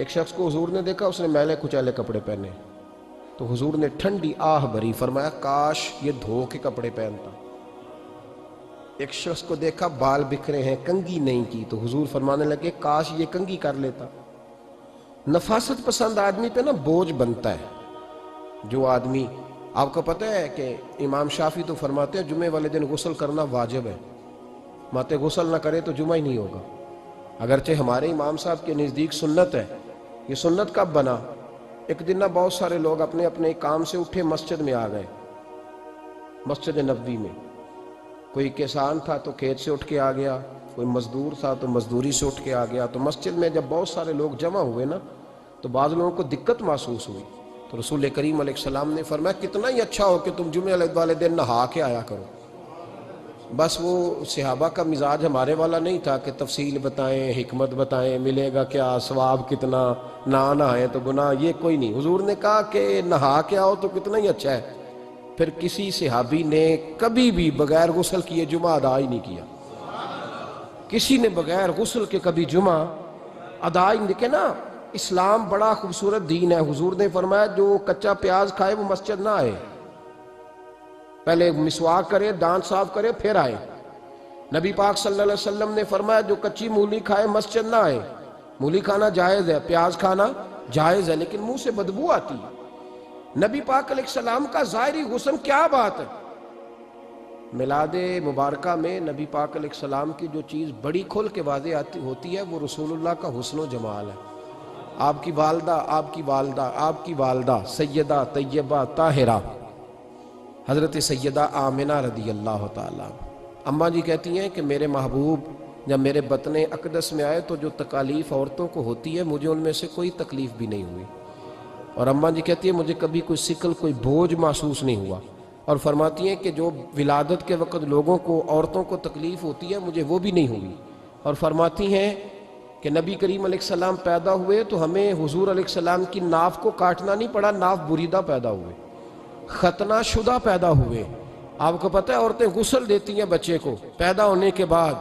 ایک شخص کو حضور نے دیکھا، اس نے میلے کچیلے کپڑے پہنے، تو حضور نے ٹھنڈی آہ بھری، فرمایا کاش یہ دھو کے کپڑے پہنتا۔ ایک شخص کو دیکھا بال بکھرے ہیں، کنگھی نہیں کی، تو حضور فرمانے لگے کاش یہ کنگھی کر لیتا۔ نفاست پسند آدمی پہ نا بوجھ بنتا ہے۔ جو آدمی، آپ کو پتہ ہے کہ امام شافعی تو فرماتے ہیں جمعے والے دن غسل کرنا واجب ہے، ماتے غسل نہ کرے تو جمعہ ہی نہیں ہوگا۔ اگرچہ ہمارے امام صاحب کے نزدیک سنت ہے۔ یہ سنت کب بنا؟ ایک دن نہ بہت سارے لوگ اپنے اپنے کام سے اٹھے مسجد میں آ گئے، مسجد نبوی میں۔ کوئی کسان تھا تو کھیت سے اٹھ کے آ گیا، کوئی مزدور تھا تو مزدوری سے اٹھ کے آ گیا۔ تو مسجد میں جب بہت سارے لوگ جمع ہوئے نا، تو بعض لوگوں کو دقت محسوس ہوئی، تو رسول کریم علیہ السلام نے فرمایا کتنا ہی اچھا ہو کہ تم جمعے والے دن نہا کے آیا کرو۔ بس وہ صحابہ کا مزاج ہمارے والا نہیں تھا کہ تفصیل بتائیں، حکمت بتائیں، ملے گا کیا، ثواب کتنا، نہ نہائیں تو گناہ، یہ کوئی نہیں۔ حضور نے کہا کہ نہا کے آؤ تو کتنا ہی اچھا ہے۔ پھر کسی صحابی نے کبھی بھی بغیر غسل کیے جمعہ ادا ہی نہیں کیا، کسی نے بغیر غسل کے کبھی جمعہ ادا ہی نہیں کیا نا۔ اسلام بڑا خوبصورت دین ہے۔ حضور نے فرمایا جو کچا پیاز کھائے وہ مسجد نہ آئے، پہلے مسواک کرے، دانت صاف کرے، پھر آئے۔ نبی پاک صلی اللہ علیہ وسلم نے فرمایا جو کچی مولی کھائے مسجد نہ آئے۔ مولی کھانا جائز ہے، پیاز کھانا جائز ہے، لیکن منہ سے بدبو آتی ہے۔ نبی پاک علیہ السلام کا ظاہری حسن کیا بات ہے۔ میلاد مبارکہ میں نبی پاک علیہ السلام کی جو چیز بڑی کھل کے واضح ہوتی ہے وہ رسول اللہ کا حسن و جمال ہے۔ آپ کی والدہ سیدہ طیبہ طاہرہ حضرت سیدہ آمنہ رضی اللہ تعالیٰ، اماں جی کہتی ہیں کہ میرے محبوب جب میرے بطن اقدس میں آئے تو جو تکالیف عورتوں کو ہوتی ہے مجھے ان میں سے کوئی تکلیف بھی نہیں ہوئی، اور اماں جی کہتی ہیں مجھے کبھی کوئی ثقل، کوئی بوجھ محسوس نہیں ہوا، اور فرماتی ہیں کہ جو ولادت کے وقت لوگوں کو، عورتوں کو تکلیف ہوتی ہے مجھے وہ بھی نہیں ہوئی، اور فرماتی ہیں کہ نبی کریم علیہ السلام پیدا ہوئے تو ہمیں حضور علیہ السلام کی ناف کو کاٹنا نہیں پڑا، ناف بریدہ پیدا ہوئے، ختنہ شدہ پیدا ہوئے۔ آپ کو پتہ ہے عورتیں غسل دیتی ہیں بچے کو پیدا ہونے کے بعد،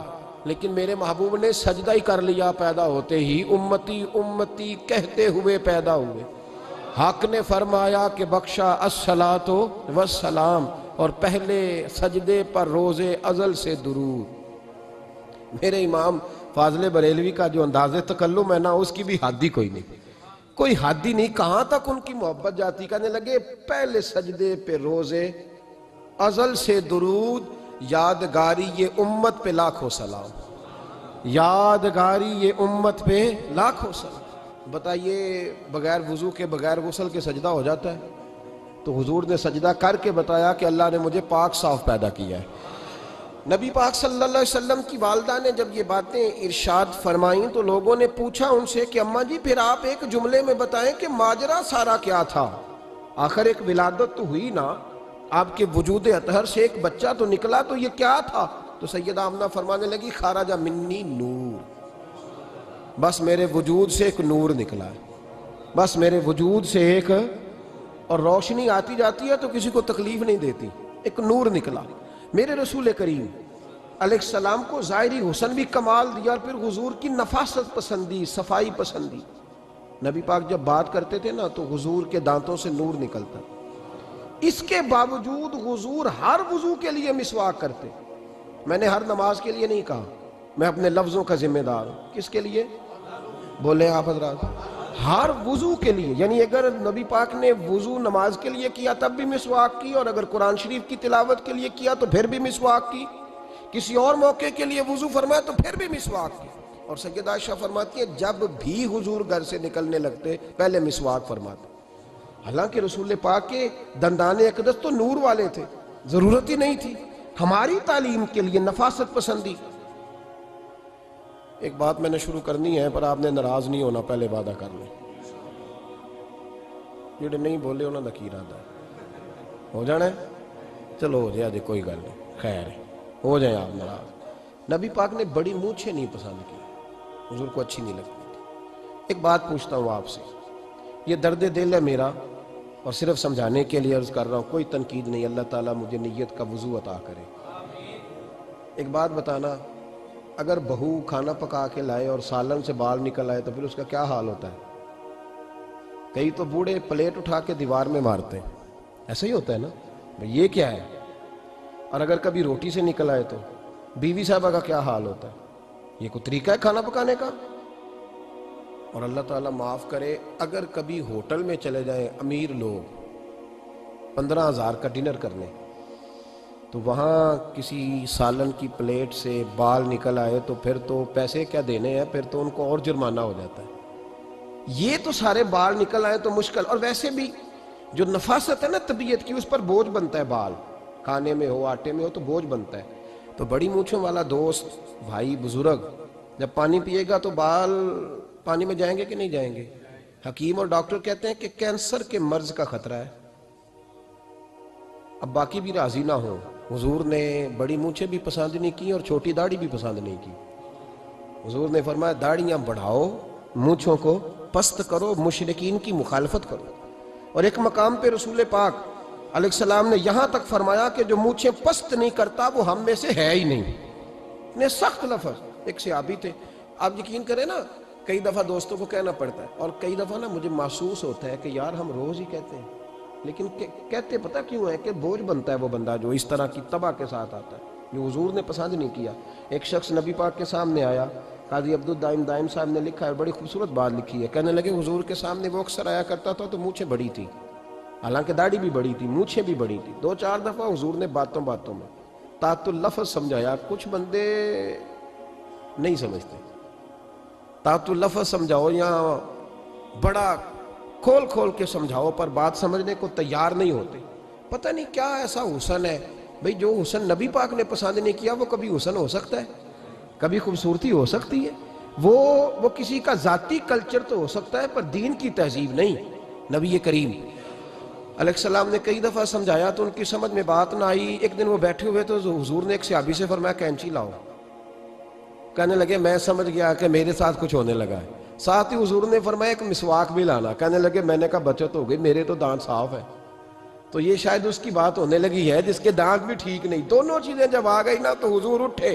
لیکن میرے محبوب نے سجدہ ہی کر لیا پیدا ہوتے ہی، امتی امتی کہتے ہوئے پیدا ہوئے۔ حق نے فرمایا کہ بخشا الصلاۃ والسلام، اور پہلے سجدے پر روز ازل سے درود۔ میرے امام فاضل بریلوی کا جو انداز تکلم ہے نا، اس کی بھی حد ہی کوئی نہیں، کوئی حد ہی نہیں، کہاں تک ان کی محبت جاتی۔ کہنے لگے پہلے سجدے پہ روز ازل سے درود، یادگاری یہ امت پہ لاکھوں سلام، یادگاری یہ امت پہ لاکھوں سلام۔ بتائیے بغیر وضو کے، بغیر غسل کے سجدہ ہو جاتا ہے؟ تو حضور نے سجدہ کر کے بتایا کہ اللہ نے مجھے پاک صاف پیدا کیا ہے۔ نبی پاک صلی اللہ علیہ وسلم کی والدہ نے جب یہ باتیں ارشاد فرمائیں تو لوگوں نے پوچھا ان سے کہ اماں جی پھر آپ ایک جملے میں بتائیں کہ ماجرا سارا کیا تھا، آخر ایک ولادت تو ہوئی نا، آپ کے وجود اطہر سے ایک بچہ تو نکلا، تو یہ کیا تھا؟ تو سیدہ آمنہ فرمانے لگی خارج منی نور، بس میرے وجود سے ایک نور نکلا ہے، بس میرے وجود سے ایک، اور روشنی آتی جاتی ہے تو کسی کو تکلیف نہیں دیتی، ایک نور نکلا۔ میرے رسول کریم علیہ السلام کو ظاہری حسن بھی کمال دیا، اور پھر حضور کی نفاست پسندی، صفائی پسندی۔ نبی پاک جب بات کرتے تھے نا تو حضور کے دانتوں سے نور نکلتا، اس کے باوجود حضور ہر وضو کے لیے مسواک کرتے۔ میں نے ہر نماز کے لیے نہیں کہا، میں اپنے لفظوں کا ذمہ دار ہوں۔ کس کے لیے بولے آپ حضرات؟ ہر وضو کے لیے، یعنی اگر نبی پاک نے وضو نماز کے لیے کیا تب بھی مسواک کی، اور اگر قرآن شریف کی تلاوت کے لیے کیا تو پھر بھی مسواک کی، کسی اور موقع کے لیے وضو فرمایا تو پھر بھی مسواک کی۔ اور سیدہ عائشہ فرماتی ہے جب بھی حضور گھر سے نکلنے لگتے پہلے مسواک فرماتے، حالانکہ رسول پاک کے دندان اقدس تو نور والے تھے، ضرورت ہی نہیں تھی۔ ہماری تعلیم کے لیے نفاست پسندی۔ ایک بات میں نے شروع کرنی ہے پر آپ نے ناراض نہیں ہونا، پہلے وعدہ کر لیں، جڑے نہیں بولے انہوں نے کی ارادہ ہے ہو جانا ہے، چلو ہو جائے جی، کوئی گل نہیں، خیر ہے، ہو جائیں آپ ناراض۔ نبی پاک نے بڑی مونچھیں نہیں پسند کی، حضور کو اچھی نہیں لگتی تھی۔ ایک بات پوچھتا ہوں آپ سے، یہ درد دل ہے میرا اور صرف سمجھانے کے لیے عرض کر رہا ہوں، کوئی تنقید نہیں، اللہ تعالیٰ مجھے نیت کا وضو عطا کرے۔ ایک بات بتانا، اگر بہو کھانا پکا کے لائے اور سالن سے بال نکل آئے تو پھر اس کا کیا حال ہوتا ہے؟ کئی تو بوڑھے پلیٹ اٹھا کے دیوار میں مارتے ہیں، ایسا ہی ہوتا ہے نا بھئی یہ کیا ہے؟ اور اگر کبھی روٹی سے نکل آئے تو بیوی صاحبہ کا کیا حال ہوتا ہے؟ یہ کوئی طریقہ ہے کھانا پکانے کا؟ اور اللہ تعالیٰ معاف کرے، اگر کبھی ہوٹل میں چلے جائیں امیر لوگ 15,000 کا ڈنر کرنے، تو وہاں کسی سالن کی پلیٹ سے بال نکل آئے تو پھر تو پیسے کیا دینے ہیں، پھر تو ان کو اور جرمانہ ہو جاتا ہے۔ یہ تو سارے بال نکل آئے تو مشکل، اور ویسے بھی جو نفاست ہے نا طبیعت کی، اس پر بوجھ بنتا ہے، بال کھانے میں ہو آٹے میں ہو تو بوجھ بنتا ہے۔ تو بڑی مونچھوں والا دوست بھائی بزرگ جب پانی پیے گا تو بال پانی میں جائیں گے کہ نہیں جائیں گے؟ حکیم اور ڈاکٹر کہتے ہیں کہ کینسر کے مرض کا خطرہ ہے۔ اب باقی بھی راضی نہ ہوں، حضور نے بڑی مونچھیں بھی پسند نہیں کی اور چھوٹی داڑھی بھی پسند نہیں کی۔ حضور نے فرمایا داڑھیاں بڑھاؤ، مونچھوں کو پست کرو، مشرکین کی مخالفت کرو۔ اور ایک مقام پہ رسول پاک علیہ السلام نے یہاں تک فرمایا کہ جو مونچھیں پست نہیں کرتا وہ ہم میں سے ہے ہی نہیں۔ اتنے سخت لفظ۔ ایک صحابی تھے، آپ یقین کریں نا، کئی دفعہ دوستوں کو کہنا پڑتا ہے، اور کئی دفعہ نا مجھے محسوس ہوتا ہے کہ یار ہم روز ہی کہتے ہیں، لیکن کہتے پتہ کیوں ہے کہ بوجھ بنتا ہے وہ بندہ جو اس طرح کی تباہ کے ساتھ آتا ہے، جو حضور نے پسند نہیں کیا۔ ایک شخص نبی پاک کے سامنے آیا، قاضی عبدالدائم دائم صاحب نے لکھا ہے، بڑی خوبصورت بات لکھی ہے، کہنے لگے حضور کے سامنے وہ اکثر آیا کرتا تھا تو مونچھیں بڑی تھی، حالانکہ داڑھی بھی بڑی تھی، مونچھیں بھی بڑی تھی۔ 2-4 دفعہ حضور نے باتوں باتوں میں تحت اللفظ سمجھایا۔ کچھ بندے نہیں سمجھتے، تحت اللفظ سمجھاؤ یا بڑا کھول کھول کے سمجھاؤ پر بات سمجھنے کو تیار نہیں ہوتے۔ پتہ نہیں کیا ایسا حسن ہے بھئی، جو حسن نبی پاک نے پسند نہیں کیا وہ کبھی حسن ہو سکتا ہے، کبھی خوبصورتی ہو سکتی ہے، وہ کسی کا ذاتی کلچر تو ہو سکتا ہے پر دین کی تہذیب نہیں۔ نبی کریم علیہ السلام نے کئی دفعہ سمجھایا تو ان کی سمجھ میں بات نہ آئی۔ ایک دن وہ بیٹھے ہوئے تو حضور نے ایک صحابی سے فرمایا کینچی لاؤ۔ کہنے لگے میں سمجھ گیا کہ میرے ساتھ کچھ ہونے لگا ہے۔ ساتھ ہی حضور نے فرمایا ایک مسواک بھی لانا۔ کہنے لگے میں نے کہا بچت ہو گئی، میرے تو دانت صاف ہے۔ تو یہ شاید اس کی بات ہونے لگی ہے جس کے دانت بھی ٹھیک نہیں۔ دونوں چیزیں جب آ گئی نا تو حضور اٹھے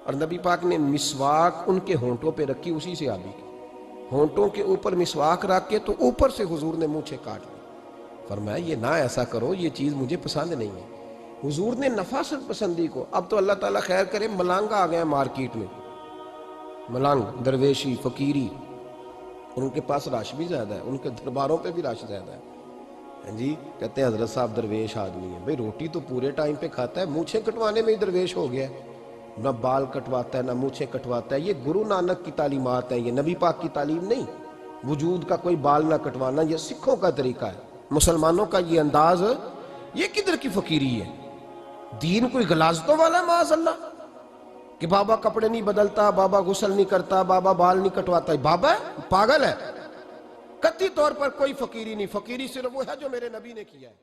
اور نبی پاک نے مسواک ان کے ہونٹوں پہ رکھی، اسی سے آبی کی ہونٹوں کے اوپر مسواک رکھ کے تو اوپر سے حضور نے مونچھیں کاٹ لی۔ فرمایا یہ نہ ایسا کرو، یہ چیز مجھے پسند نہیں ہے۔ حضور نے نفاست پسندی کو۔ اب تو اللہ تعالیٰ خیر کرے، ملانگا آ گئے مارکیٹ میں، ملنگ، درویشی، فقیری، اور ان کے پاس رش بھی زیادہ ہے، ان کے درباروں پہ بھی رش زیادہ ہے۔ جی کہتے ہیں حضرت صاحب درویش آدمی ہے۔ بھئی روٹی تو پورے ٹائم پہ کھاتا ہے، مونچھیں کٹوانے میں ہی درویش ہو گیا ہے، نہ بال کٹواتا ہے نہ مونچھیں کٹواتا ہے۔ یہ گرو نانک کی تعلیمات ہیں، یہ نبی پاک کی تعلیم نہیں۔ وجود کا کوئی بال نہ کٹوانا یہ سکھوں کا طریقہ ہے، مسلمانوں کا یہ انداز، یہ کدھر کی فقیری ہے؟ دین کوئی غلاظتوں والا ہے معاذ اللہ، کہ بابا کپڑے نہیں بدلتا، بابا غسل نہیں کرتا، بابا بال نہیں کٹواتا۔ بابا ہے؟ پاگل ہے؟ قطعی طور پر کوئی فقیری نہیں، فقیری صرف وہ ہے جو میرے نبی نے کیا ہے۔